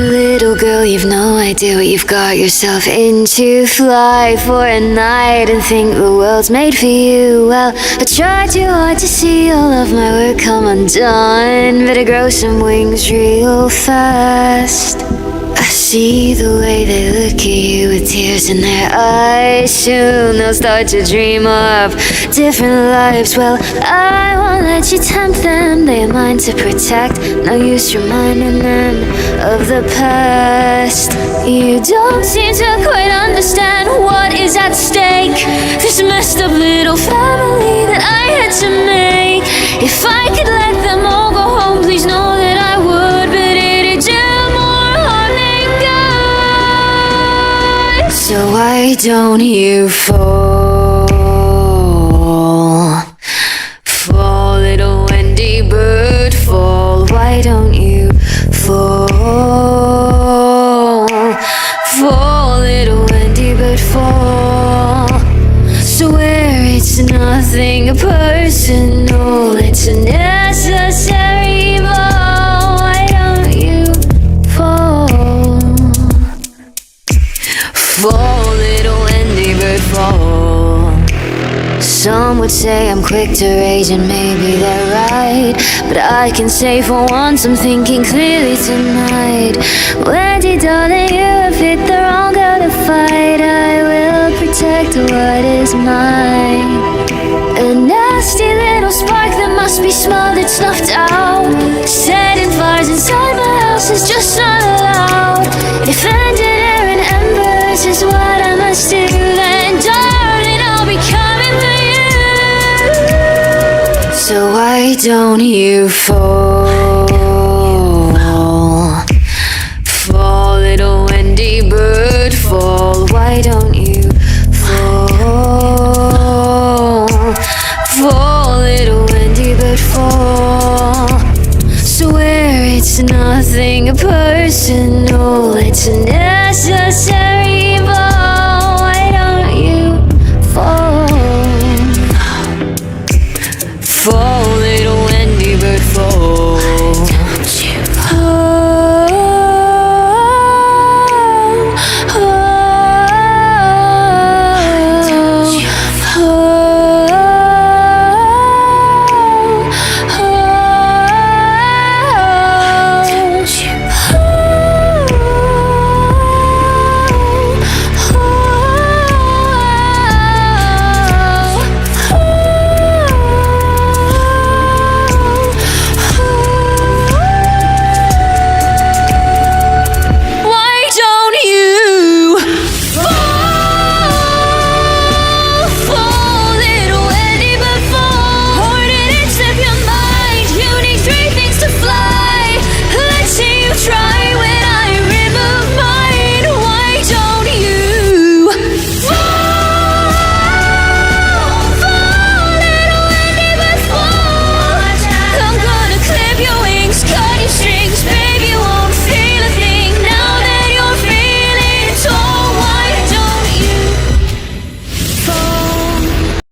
Little girl, you've no idea what you've got yourself into. Fly for a night and think the world's made for you. Well, I tried too hard to see all of my work come undone. Better grow some wings real fast. I see the way they look at you with tears in their eyes. Soon they'll start to dream of different lives. Well, I won't let you tempt them. They are mine to protect. No use reminding them of the past. You don't seem to quite understand what is at stake. This messed up little family that I had to make. If I could let them all go home, please know that I would. But it'd do more harm than good. So why don't you fall? Fall, little Wendy bird, fall. Why don't you fall? Fall, little Wendy bird, fall. Swear it's nothing personal, it's a necessary evil. Why don't you fall? Fall, little Wendy bird, fall. Some would say I'm quick to rage, and maybe they're right. But I can say for once I'm thinking clearly tonight. Wendy, darling, you have hit the wrong girl to fight. I will protect what is mine. A nasty little spark that must be smothered, snuffed out. Setting fires inside my house is just not allowed. If ended air and embers is what I must do, then darling, I'll be coming for you. So why don't you fall? Fall, little Wendy bird, fall. Why don't you fall? Fall, little Wendy bird, fall. Swear it's nothing personal, it's an